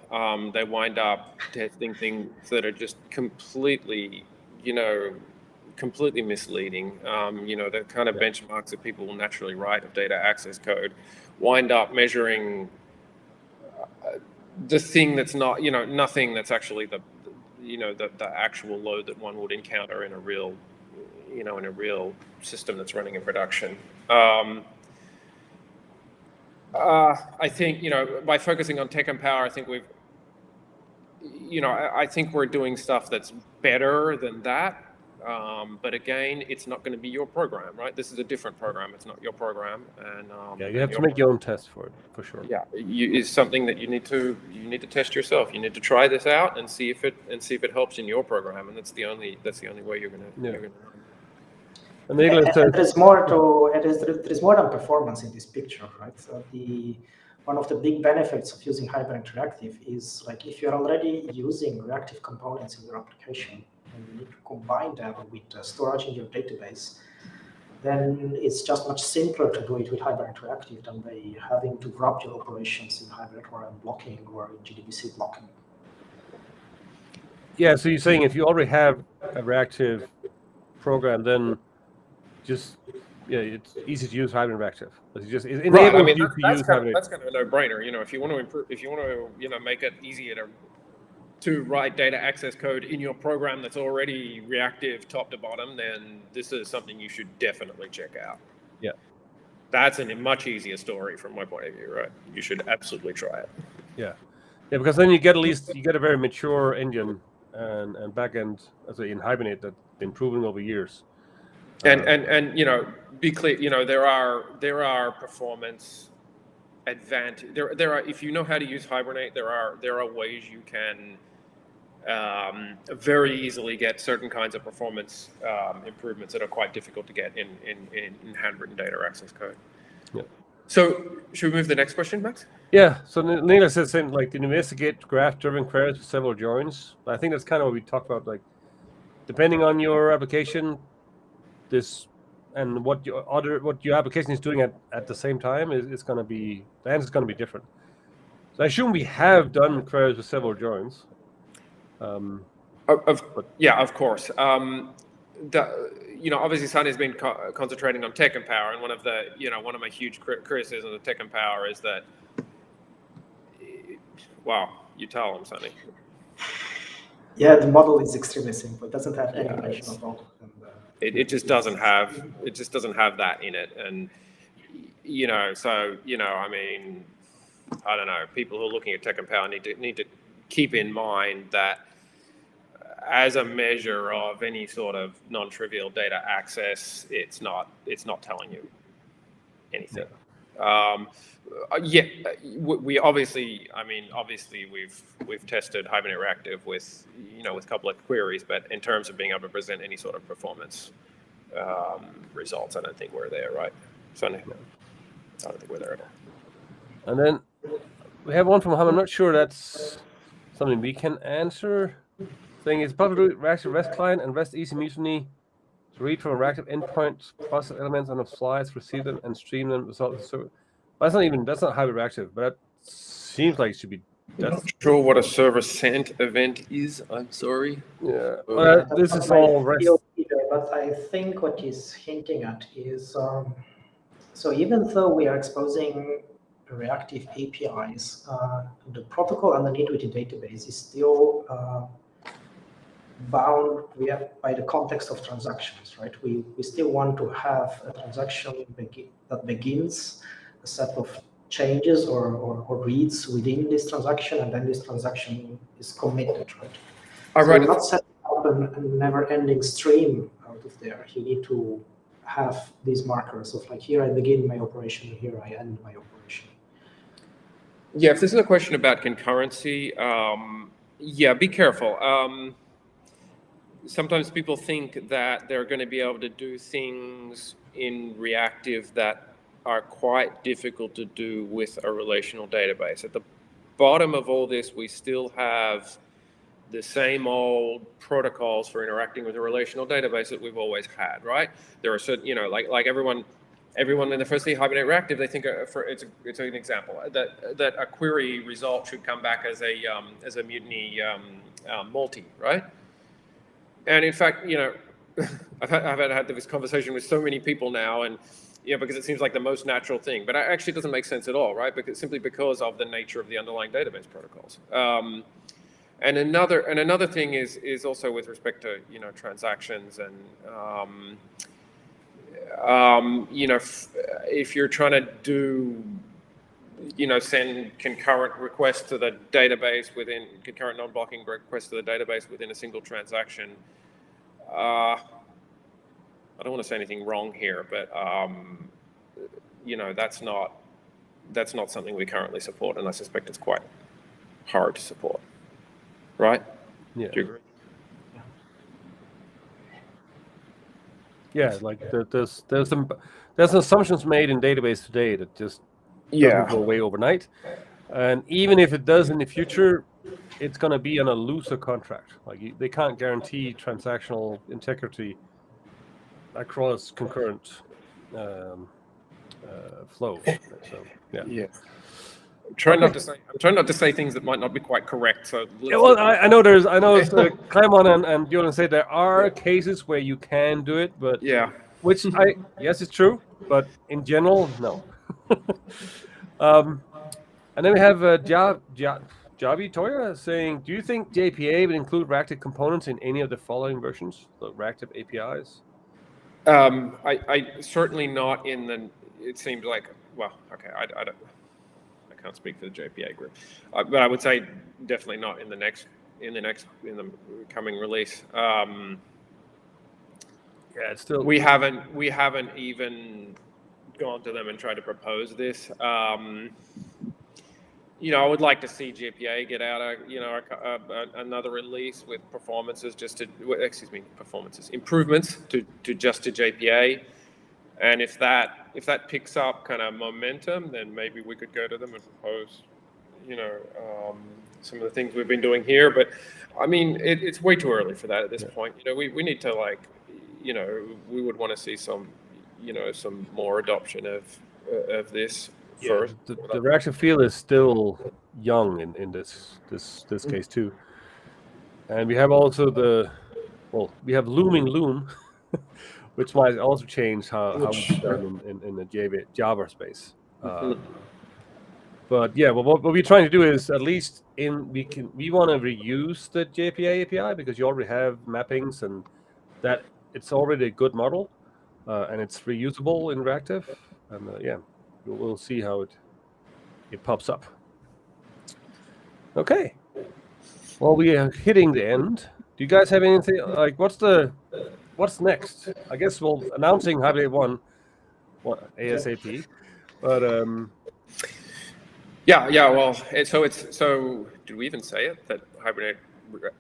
Speaker 2: They wind up testing things that are just completely misleading. The kind of benchmarks that people will naturally write of data access code wind up measuring the thing that's not, nothing that's actually the actual load that one would encounter in a real, in a real system that's running in production. I think, by focusing on tech and power, I think I think we're doing stuff that's better than that. But again, it's not going to be your program, right? This is a different program. It's not your program, and
Speaker 1: you have to make your own test for it, for sure.
Speaker 2: Yeah, it's something that you need to test yourself. You need to try this out and see if it helps in your program, and that's the only way you're going to.
Speaker 1: And there's
Speaker 3: more than performance in this picture, right? So one of the big benefits of using Hibernate Reactive is like if you're already using reactive components in your application and you need to combine them with storage in your database, then it's just much simpler to do it with Hibernate Reactive than by having to wrap your operations in Hibernate or blocking or in GDBC blocking.
Speaker 1: Yeah, so you're saying if you already have a reactive program, then just it's easy to use Hibernate Reactive. It just enables
Speaker 2: Right. I mean,
Speaker 1: you to use Hibernate.
Speaker 2: that's kind of a no-brainer. If you want to improve, if you want to, make it easier to write data access code in your program that's already reactive top to bottom, then this is something you should definitely check out.
Speaker 1: Yeah.
Speaker 2: That's a much easier story from my point of view, right? You should absolutely try it.
Speaker 1: Yeah, because then you get a very mature engine and backend, as in Hibernate, that's been proven over years.
Speaker 2: And be clear, there are performance advantage. There are, if you know how to use Hibernate, there are ways you can very easily get certain kinds of performance improvements that are quite difficult to get in handwritten data access code.
Speaker 1: Yeah.
Speaker 2: So should we move to the next question, Max?
Speaker 1: Yeah. So Neil says saying like to investigate graph-driven queries with several joins. I think that's kind of what we talked about. Like depending on your application, this and what your application is doing at the same time is going to be the answer is going to be different. So I assume we have done queries with several joins.
Speaker 2: Of course. Obviously Sanne has been concentrating on tech and power, and one of my huge criticisms of tech and power is that, you tell them, Sanne.
Speaker 3: Yeah, the model is extremely simple. It doesn't have any relational model.
Speaker 2: It just doesn't have that in it, and I mean, I don't know. People who are looking at tech and power need to keep in mind that as a measure of any sort of non-trivial data access, it's not telling you anything. We obviously we've tested Hibernate Reactive with a couple of queries, but in terms of being able to present any sort of performance results, I don't think we're there, right, Sanne? I don't think we're there at all.
Speaker 1: And then we have one from Ham. I'm not sure that's something we can answer. Saying it's possible to reactive REST client and REST easy mutiny to read from a reactive endpoint, process elements on the slides, receive them, and stream them. So that's not Hibernate Reactive, but that seems like it should be.
Speaker 2: I'm not sure what a server sent event is. I'm sorry.
Speaker 1: Yeah, this is all REST.
Speaker 3: But I think what he's hinting at is so even though we are exposing reactive APIs, the protocol underneath with the database is still bound by the context of transactions, right? We still want to have a transaction that begins a set of changes or reads within this transaction, and then this transaction is committed, right?
Speaker 2: All
Speaker 3: so
Speaker 2: right.
Speaker 3: We're not setting up a never-ending stream out of there. You need to have these markers of like, here I begin my operation, here I end my operation.
Speaker 2: Yeah, if this is a question about concurrency, be careful. Sometimes people think that they're going to be able to do things in reactive that are quite difficult to do with a relational database. At the bottom of all this, we still have the same old protocols for interacting with a relational database that we've always had, right? There are certain, like everyone in the first Hibernate Reactive, they think it's an example that a query result should come back as a mutiny multi, right? And in fact, I've had this conversation with so many people now, and because it seems like the most natural thing, but it actually doesn't make sense at all, right? Because of the nature of the underlying database protocols. And another thing is also with respect to transactions and if you're trying to do send concurrent requests to the database within concurrent non-blocking requests to the database within a single transaction. I don't want to say anything wrong here, but that's not something we currently support, and I suspect it's quite hard to support. Right?
Speaker 1: Yeah.
Speaker 2: Do you agree?
Speaker 1: Yeah, like there's assumptions made in database today that just doesn't go away overnight. And even if it does in the future, it's going to be on a looser contract. Like they can't guarantee transactional integrity across concurrent flows. So
Speaker 2: yeah. I'm trying not to say things that might not be quite correct. So
Speaker 1: I know Clemon and Jolan say there are cases where you can do it, but yes, it's true, but in general, no. And then we have Javi Toya saying, do you think JPA would include reactive components in any of the following versions, the reactive APIs?
Speaker 2: I certainly not in the. It seems like I can't speak for the JPA group, but I would say definitely not in the coming release.
Speaker 1: It's still
Speaker 2: we haven't even gone to them and tried to propose this. I would like to see JPA get out another release with improvements to JPA. And if that picks up kind of momentum, then maybe we could go to them and propose, some of the things we've been doing here. But I mean, it's way too early for that at this point. We need to we would want to see some more adoption of this first.
Speaker 1: The reactive field is still young in this case too. And we have also we have looming loom. Which might also change how it's done in the Java space. But yeah, what we're trying to do is at least we want to reuse the JPA API because you already have mappings and that it's already a good model and it's reusable in reactive. And we'll see how it pops up. Okay. Well, we are hitting the end. Do you guys have anything like what's next? I guess we'll announcing Hibernate 1 ASAP. But
Speaker 2: well, so did we even say it that Hibernate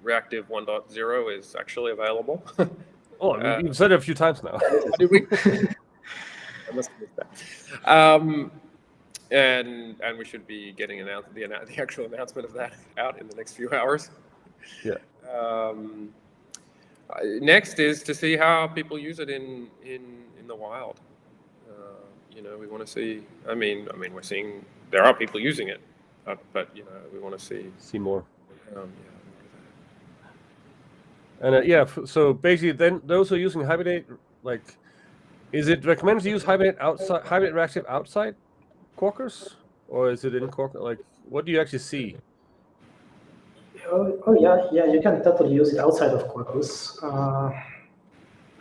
Speaker 2: Reactive 1.0 is actually available?
Speaker 1: You've said it a few times now.
Speaker 2: Did we? I must have missed that. And we should be getting the actual announcement of that out in the next few hours.
Speaker 1: Yeah.
Speaker 2: Next is to see how people use it in the wild. We want to see. I mean, we're seeing there are people using it, but we want to see
Speaker 1: more. And so basically, then those who are using Hibernate, is it recommended to use Hibernate Reactive outside Quarkus, or is it in Quarkus? What do you actually see?
Speaker 3: Yeah, you can totally use it outside of Quarkus.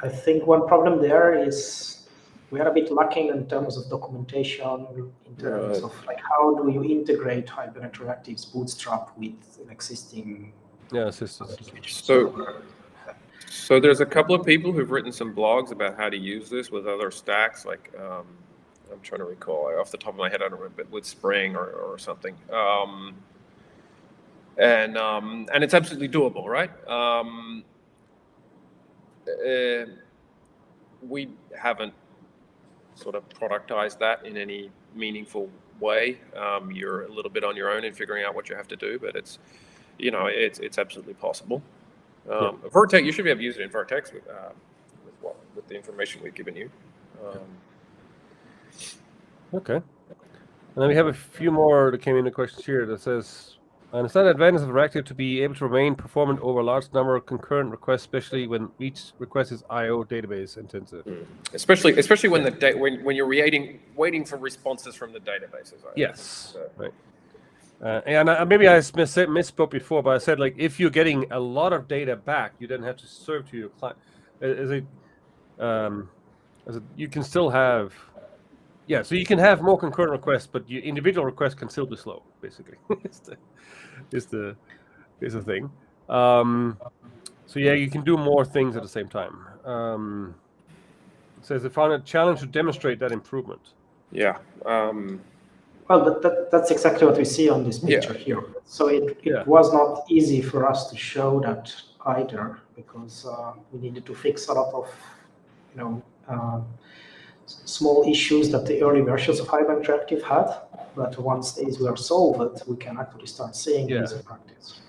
Speaker 3: I think one problem there is we are a bit lacking in terms of documentation, in terms of how do you integrate Hibernate Reactive's Bootstrap with an existing
Speaker 1: systems.
Speaker 2: So there's a couple of people who've written some blogs about how to use this with other stacks, I'm trying to recall off the top of my head, I don't remember, with Spring or something. And it's absolutely doable, right? We haven't sort of productized that in any meaningful way. You're a little bit on your own in figuring out what you have to do, but it's absolutely possible. Vertex, you should be able to use it in Vertex with the information we've given you.
Speaker 1: Okay. And then we have a few more that came in the questions here that says, I understand the advantage of Reactive to be able to remain performant over a large number of concurrent requests, especially when each request is I/O database intensive.
Speaker 2: Especially when when you're waiting for responses from the databases.
Speaker 1: Yes. Right. And maybe I misspoke before, but I said if you're getting a lot of data back, you then have to serve to your client. You can still have. Yeah, so you can have more concurrent requests, but your individual requests can still be slow. Basically, is the thing. So you can do more things at the same time. It says they found a challenge to demonstrate that improvement.
Speaker 2: Yeah.
Speaker 3: Well, that's exactly what we see on this picture here. So it was not easy for us to show that either because we needed to fix a lot of small issues that the early versions of Hibernate Reactive had. But once these were solved, we can actually start seeing these in practice.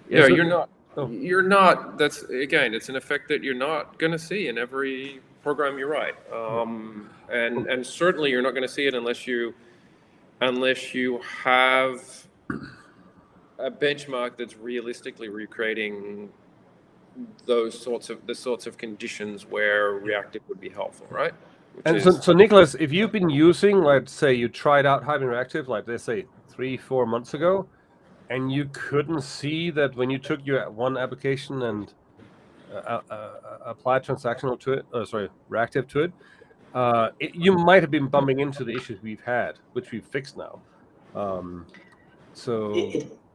Speaker 2: Yeah,
Speaker 1: so
Speaker 2: you're not. That's again, it's an effect that you're not going to see in every program you write, and certainly you're not going to see it unless you have a benchmark that's realistically recreating the sorts of conditions where reactive would be helpful, right?
Speaker 1: So Nicholas, if you've been using, let's say you tried out Hibernate Reactive, like let's say 3-4 months ago, and you couldn't see that when you took your one application and applied transactional to it, reactive to it, you might have been bumping into the issues we've had, which we've fixed now.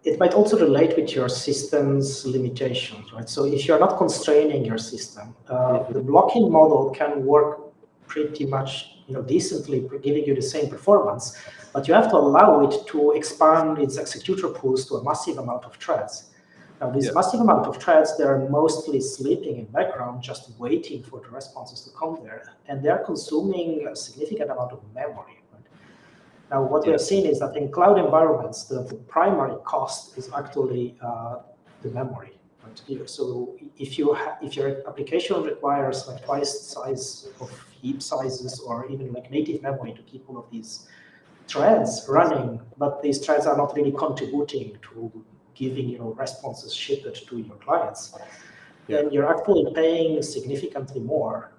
Speaker 3: It might also relate with your system's limitations, right? So if you're not constraining your system, the blocking model can work pretty much, decently, giving you the same performance, but you have to allow it to expand its executor pools to a massive amount of threads. Now, this massive amount of threads, they're mostly sleeping in background, just waiting for the responses to come there, and they're consuming a significant amount of memory. Right? Now, what we have seen is that in cloud environments, the primary cost is actually the memory. Right? So if your application requires like twice the size of heap sizes, or even like native memory to keep all of these threads running, but these threads are not really contributing to giving responses shipped to your clients, then you're actually paying significantly more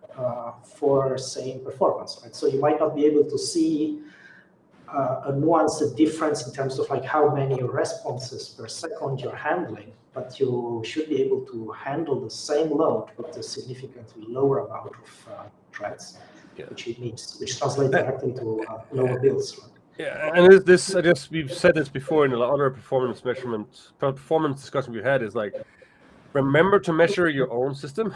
Speaker 3: for same performance. Right? So you might not be able to see a nuanced difference in terms of like how many responses per second you're handling, but you should be able to handle the same load with a significantly lower amount of threads, which translates directly to lower bills. Right?
Speaker 1: Yeah, and this, I guess we've said this before in the other performance discussion we had, is like, remember to measure your own system,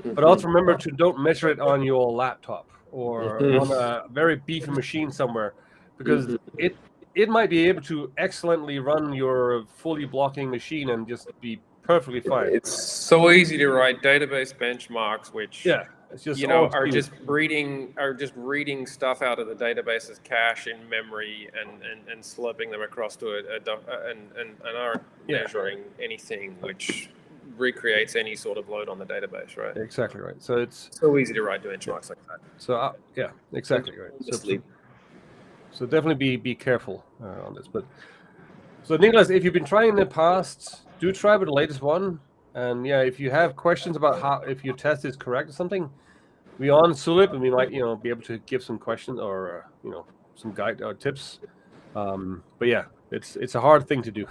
Speaker 1: but also remember to don't measure it on your laptop or on a very beefy machine somewhere, because it might be able to excellently run your fully blocking machine and just be perfectly fine.
Speaker 2: It's so easy to write database benchmarks, which
Speaker 1: it's just
Speaker 2: are just reading stuff out of the database's cache in memory and slurping them across to and aren't measuring anything which recreates any sort of load on the database, right?
Speaker 1: Exactly right. So it's
Speaker 2: so easy to write benchmarks like that.
Speaker 1: So exactly right. So definitely be careful on this. But so Nicholas, if you've been trying in the past, do try with the latest one. And if you have questions about if your test is correct or something, we on Sulip, and we might be able to give some questions or some guide or tips. But it's a hard thing to do.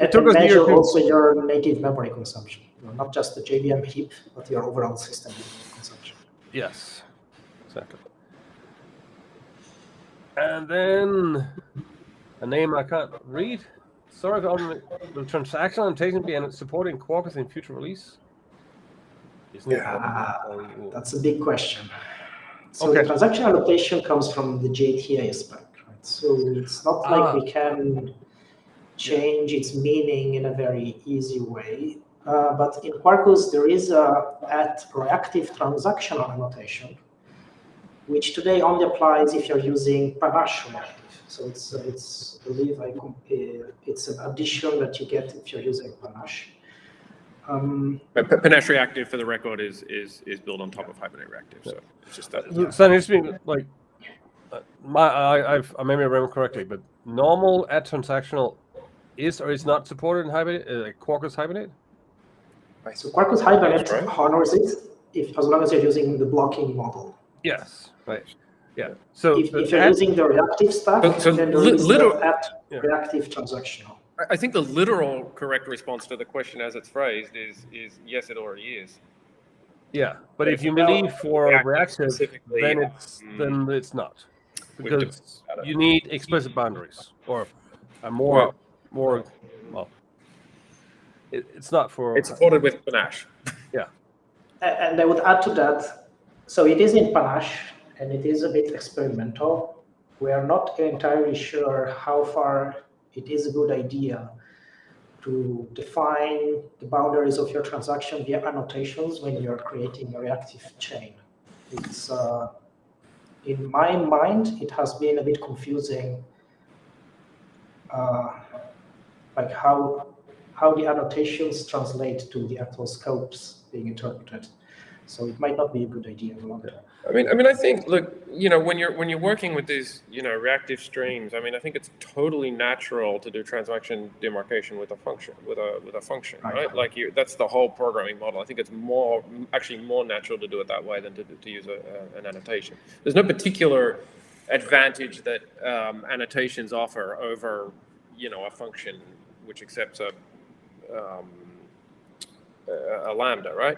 Speaker 3: It took us measure also your native memory consumption, not just the JVM heap, but your overall system consumption.
Speaker 1: Yes, exactly. And then a name I can't read. Sorry, on the transaction annotation be supporting Quarkus in future release.
Speaker 3: That's a big question. So the transaction annotation comes from the JTA spec, right? So it's not like we can change its meaning in a very easy way. But in Quarkus, there is a reactive transactional annotation, which today only applies if you're using Panache reactive. So it's I believe it's an addition that you get if you're using Panache.
Speaker 2: Panache Reactive, for the record, is built on top of Hibernate Reactive. So it's just that.
Speaker 1: So it's been like I maybe remember correctly, but normal at transactional is or is not supported in Hibernate, Quarkus Hibernate.
Speaker 3: So Quarkus Hibernate honors it as long as you're using the blocking model.
Speaker 1: Yes, right. Yeah. So
Speaker 3: if you're using the reactive stack, then there is reactive transactional.
Speaker 2: I think the literal correct response to the question as it's phrased is yes, it already is.
Speaker 1: Yeah, but if you believe for reactive, then it's not, because you need explicit boundaries or more. Well, it's not for.
Speaker 2: It's supported with Panache.
Speaker 1: Yeah.
Speaker 3: And I would add to that, so it is in Panache and it is a bit experimental. We are not entirely sure how far it is a good idea to define the boundaries of your transaction via annotations when you're creating a reactive chain. It's in my mind, it has been a bit confusing, like how the annotations translate to the actual scopes being interpreted. So it might not be a good idea in the long term.
Speaker 2: I think, look, when you're working with these, reactive streams, I think it's totally natural to do transaction demarcation with a function, right? Like that's the whole programming model. I think it's actually more natural to do it that way than to use an annotation. There's no particular advantage that annotations offer over, a function which accepts a lambda, right?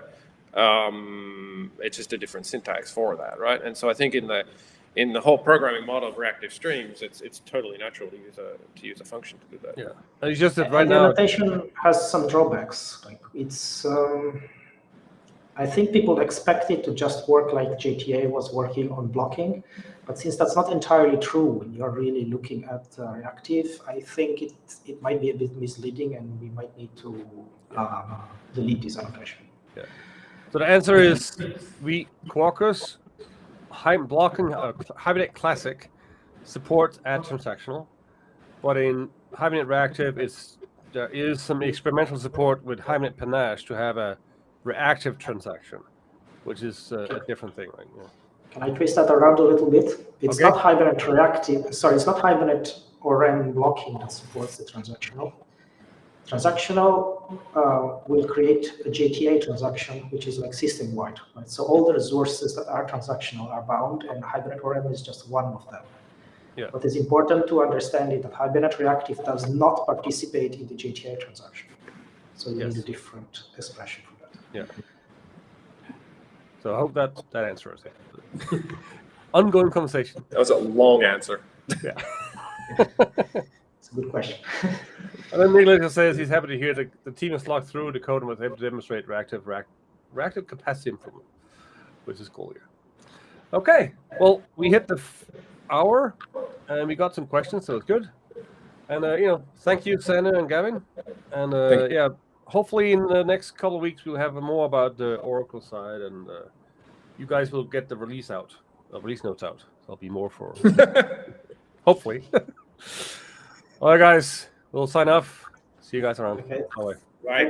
Speaker 2: It's just a different syntax for that, right? And so I think in the whole programming model of reactive streams, it's totally natural to use a function to do that.
Speaker 1: Yeah, and it's just that
Speaker 3: And the annotation has some drawbacks. Like it's, I think people expect it to just work like JTA was working on blocking, but since that's not entirely true when you're really looking at reactive, I think it might be a bit misleading, and we might need to delete this annotation.
Speaker 1: Yeah. So the answer is Quarkus blocking Hibernate Classic supports add transactional, but in Hibernate Reactive, there is some experimental support with Hibernate Panache to have a reactive transaction, which is a different thing. Right? Yeah.
Speaker 3: Can I twist that around a little bit? It's not Hibernate Reactive. Sorry, it's not Hibernate ORM blocking that supports the transactional. Transactional will create a JTA transaction, which is like system-wide. Right? So all the resources that are transactional are bound, and Hibernate ORM is just one of them.
Speaker 1: Yeah.
Speaker 3: What is important to understand is that Hibernate Reactive does not participate in the JTA transaction. So you need a different expression for that.
Speaker 1: Yeah. So I hope that answers it. Ongoing conversation.
Speaker 2: That was a long answer.
Speaker 1: Yeah.
Speaker 3: It's a good question.
Speaker 1: And then Nicholas says he's happy to hear the team has logged through the code and was able to demonstrate reactive capacity improvement, which is cool here. Okay, well, we hit the hour, and we got some questions, so it's good. And thank you, Sanne and Gavin. And hopefully in the next couple of weeks we'll have more about the Oracle side, and you guys will get the release notes out. There'll be more for hopefully. All right, guys, we'll sign off. See you guys around.
Speaker 3: Okay.
Speaker 1: Bye.
Speaker 2: Right.